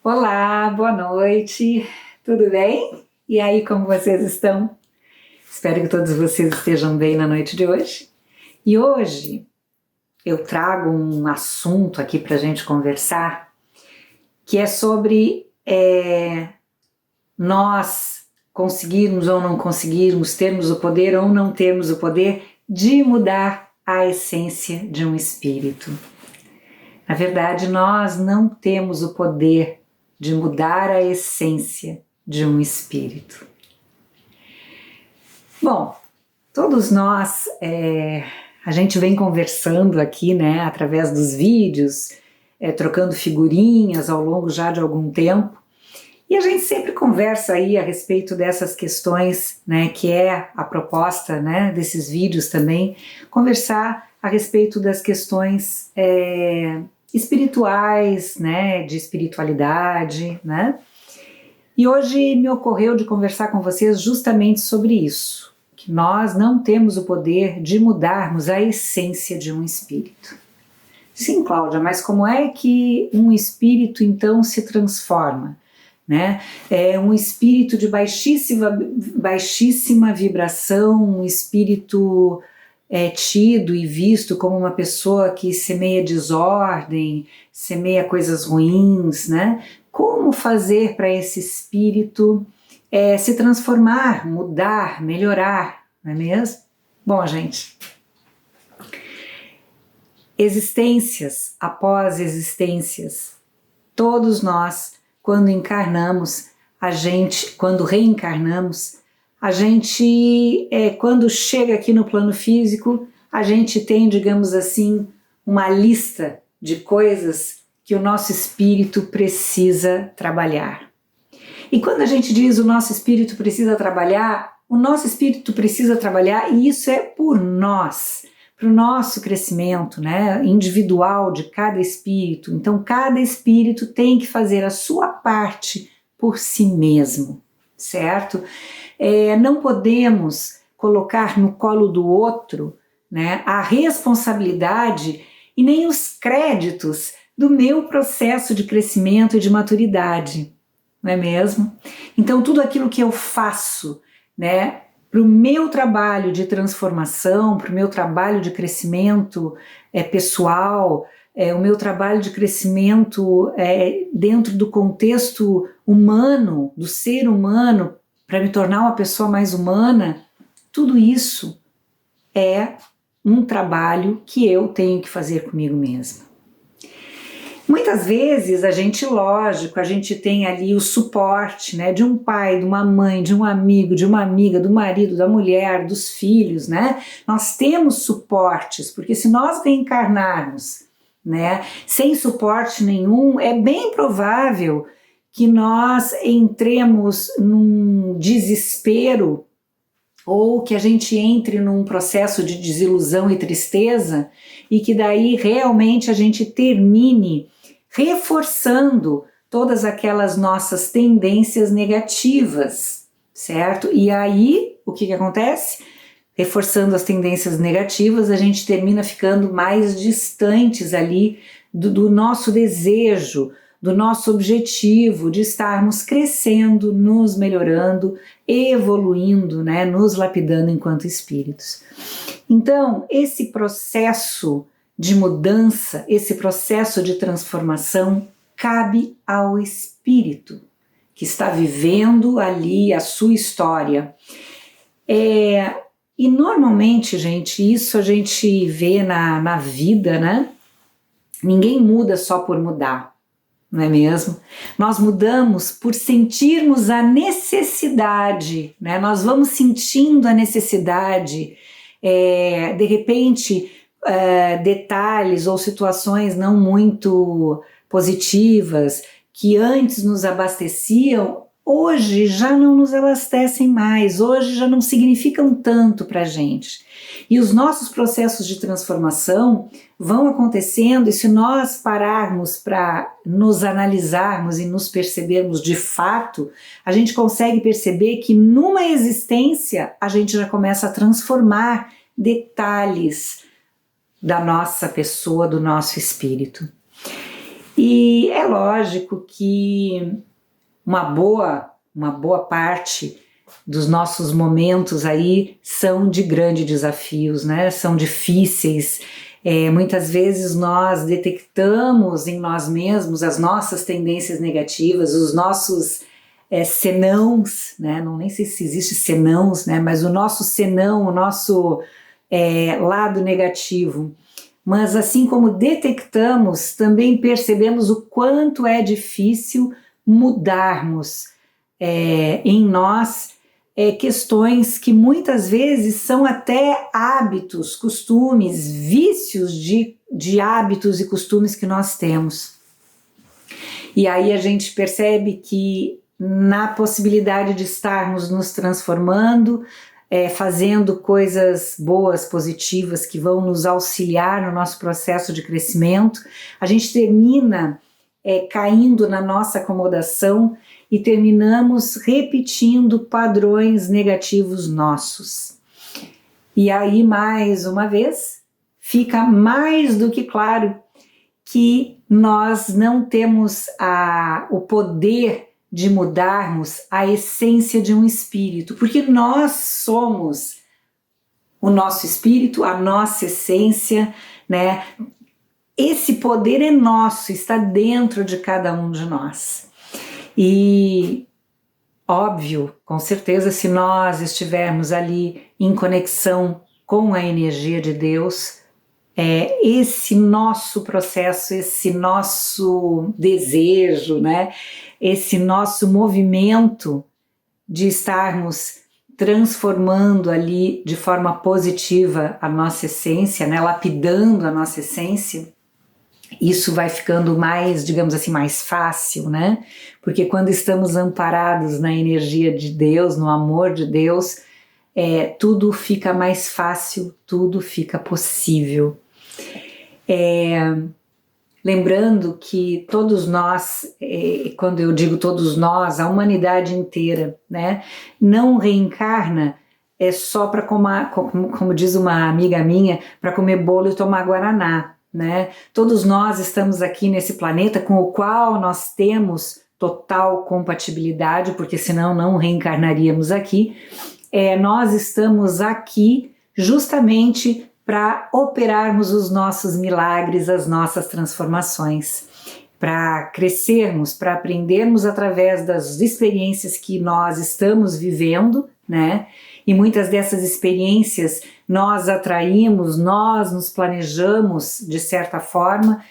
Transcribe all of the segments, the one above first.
Olá, boa noite, tudo bem? E aí, como vocês estão? Espero que todos vocês estejam bem na noite de hoje. E hoje eu trago um assunto aqui para a gente conversar, que é sobre nós conseguirmos ou não conseguirmos, termos o poder ou não termos o poder de mudar a essência de um espírito. Na verdade, nós não temos o poder de mudar a essência de um espírito. Bom, todos nós, a gente vem conversando aqui, né, através dos vídeos, trocando figurinhas ao longo já de algum tempo, e a gente sempre conversa aí a respeito dessas questões, né, que é a proposta, né, desses vídeos também, conversar a respeito das questões espirituais, né, de espiritualidade, né? E hoje me ocorreu de conversar com vocês justamente sobre isso, que nós não temos o poder de mudarmos a essência de um espírito. Sim, Cláudia, mas como é que um espírito então se transforma? Né? É um espírito de baixíssima vibração, um espírito tido e visto como uma pessoa que semeia desordem, semeia coisas ruins, né? Como fazer para esse espírito se transformar, mudar, melhorar, não é mesmo? Bom, gente, existências após existências, todos nós, quando encarnamos, quando reencarnamos, a gente, quando chega aqui no plano físico, a gente tem, digamos assim, uma lista de coisas que o nosso espírito precisa trabalhar. E quando a gente diz o nosso espírito precisa trabalhar, o nosso espírito precisa trabalhar e isso é por nós, para o nosso crescimento, né, individual de cada espírito. Então, cada espírito tem que fazer a sua parte por si mesmo, certo? Não podemos colocar no colo do outro, né, a responsabilidade e nem os créditos do meu processo de crescimento e de maturidade, não é mesmo? Então tudo aquilo que eu faço, né, para o meu trabalho de transformação, para o meu trabalho de crescimento pessoal, o meu trabalho de crescimento dentro do contexto humano, do ser humano, para me tornar uma pessoa mais humana, tudo isso é um trabalho que eu tenho que fazer comigo mesma. Muitas vezes a gente tem ali o suporte, né, de um pai, de uma mãe, de um amigo, de uma amiga, do marido, da mulher, dos filhos, né? Nós temos suportes, porque se nós reencarnarmos, né, sem suporte nenhum, é bem provável que nós entremos num desespero ou que a gente entre num processo de desilusão e tristeza e que daí realmente a gente termine reforçando todas aquelas nossas tendências negativas, certo? E aí, o que acontece? Reforçando as tendências negativas, a gente termina ficando mais distantes ali do nosso desejo, do nosso objetivo de estarmos crescendo, nos melhorando, evoluindo, né, nos lapidando enquanto espíritos. Então, esse processo de mudança, esse processo de transformação cabe ao espírito que está vivendo ali a sua história. E normalmente, gente, isso a gente vê na vida, né? Ninguém muda só por mudar. Não é mesmo? Nós mudamos por sentirmos a necessidade, né? Nós vamos sentindo a necessidade, de repente, detalhes ou situações não muito positivas que antes nos abasteciam, hoje já não nos abastecem mais, hoje já não significam tanto para a gente. E os nossos processos de transformação vão acontecendo, e se nós pararmos para nos analisarmos e nos percebermos de fato, a gente consegue perceber que numa existência a gente já começa a transformar detalhes da nossa pessoa, do nosso espírito. E é lógico que uma boa parte dos nossos momentos aí são de grandes desafios, né? São difíceis. Muitas vezes nós detectamos em nós mesmos as nossas tendências negativas, os nossos senãos, né? Não nem sei se existe senãos, né? Mas o nosso senão, o nosso lado negativo. Mas assim como detectamos, também percebemos o quanto é difícil mudarmos em nós questões que muitas vezes são até hábitos, costumes, vícios de hábitos e costumes que nós temos. E aí a gente percebe que na possibilidade de estarmos nos transformando, fazendo coisas boas, positivas, que vão nos auxiliar no nosso processo de crescimento, a gente termina caindo na nossa acomodação e terminamos repetindo padrões negativos nossos. E aí, mais uma vez, fica mais do que claro que nós não temos o poder de mudarmos a essência de um espírito, porque nós somos o nosso espírito, a nossa essência, né? Esse poder é nosso, está dentro de cada um de nós. E, óbvio, com certeza, se nós estivermos ali em conexão com a energia de Deus, esse nosso processo, esse nosso desejo, né? Esse nosso movimento de estarmos transformando ali de forma positiva a nossa essência, né? Lapidando a nossa essência, isso vai ficando mais, digamos assim, mais fácil, né? Porque quando estamos amparados na energia de Deus, no amor de Deus, tudo fica mais fácil, tudo fica possível. Lembrando que todos nós, quando eu digo todos nós, a humanidade inteira, né, não reencarna só para, como diz uma amiga minha, para comer bolo e tomar guaraná. Né? Todos nós estamos aqui nesse planeta com o qual nós temos total compatibilidade, porque senão não reencarnaríamos aqui. Nós estamos aqui justamente para operarmos os nossos milagres, as nossas transformações, para crescermos, para aprendermos através das experiências que nós estamos vivendo, né? E muitas dessas experiências nós atraímos, nós nos planejamos de certa forma,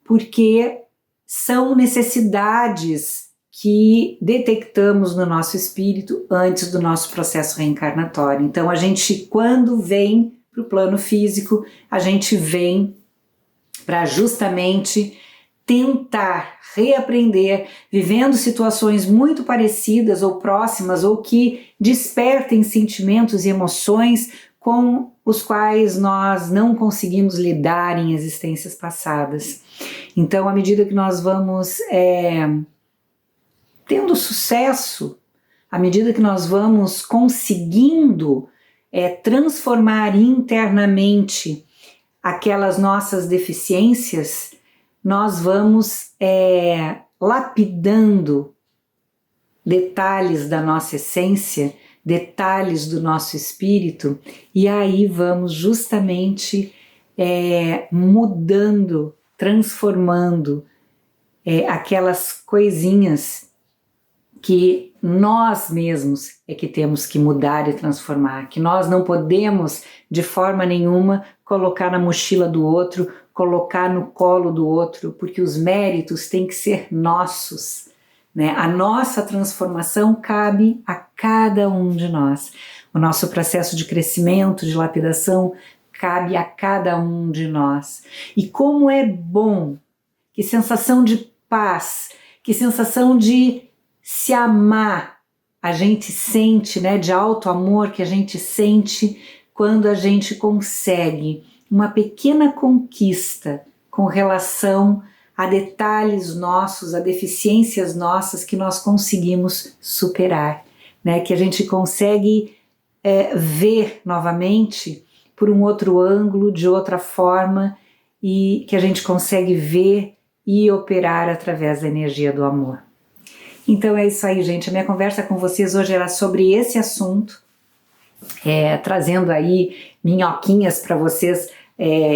porque são necessidades que detectamos no nosso espírito antes do nosso processo reencarnatório. Então a gente, quando vem para o plano físico, a gente vem para justamente tentar reaprender, vivendo situações muito parecidas ou próximas ou que despertem sentimentos e emoções com os quais nós não conseguimos lidar em existências passadas. Então, à medida que nós vamos tendo sucesso, à medida que nós vamos conseguindo transformar internamente aquelas nossas deficiências, nós vamos lapidando detalhes da nossa essência, detalhes do nosso espírito, e aí vamos justamente mudando, transformando aquelas coisinhas que nós mesmos que temos que mudar e transformar, que nós não podemos de forma nenhuma colocar na mochila do outro, colocar no colo do outro, porque os méritos têm que ser nossos, né? A nossa transformação cabe a cada um de nós. O nosso processo de crescimento, de lapidação, cabe a cada um de nós. E como é bom, que sensação de paz, que sensação de se amar a gente sente, né? De auto-amor que a gente sente quando a gente consegue uma pequena conquista com relação a detalhes nossos, a deficiências nossas que nós conseguimos superar, né? Que a gente consegue ver novamente por um outro ângulo, de outra forma, e que a gente consegue ver e operar através da energia do amor. Então é isso aí, gente. A minha conversa com vocês hoje era sobre esse assunto, trazendo aí minhoquinhas para vocês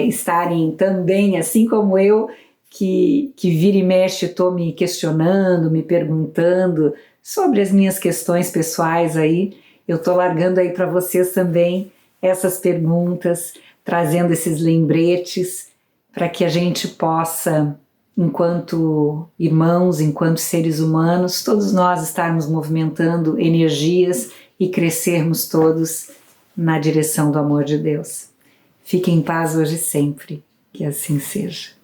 estarem também, assim como eu, que vira e mexe estou me questionando, me perguntando sobre as minhas questões pessoais aí. Eu estou largando aí para vocês também essas perguntas, trazendo esses lembretes para que a gente possa, enquanto irmãos, enquanto seres humanos, todos nós estarmos movimentando energias e crescermos todos na direção do amor de Deus. Fiquem em paz hoje e sempre, que assim seja.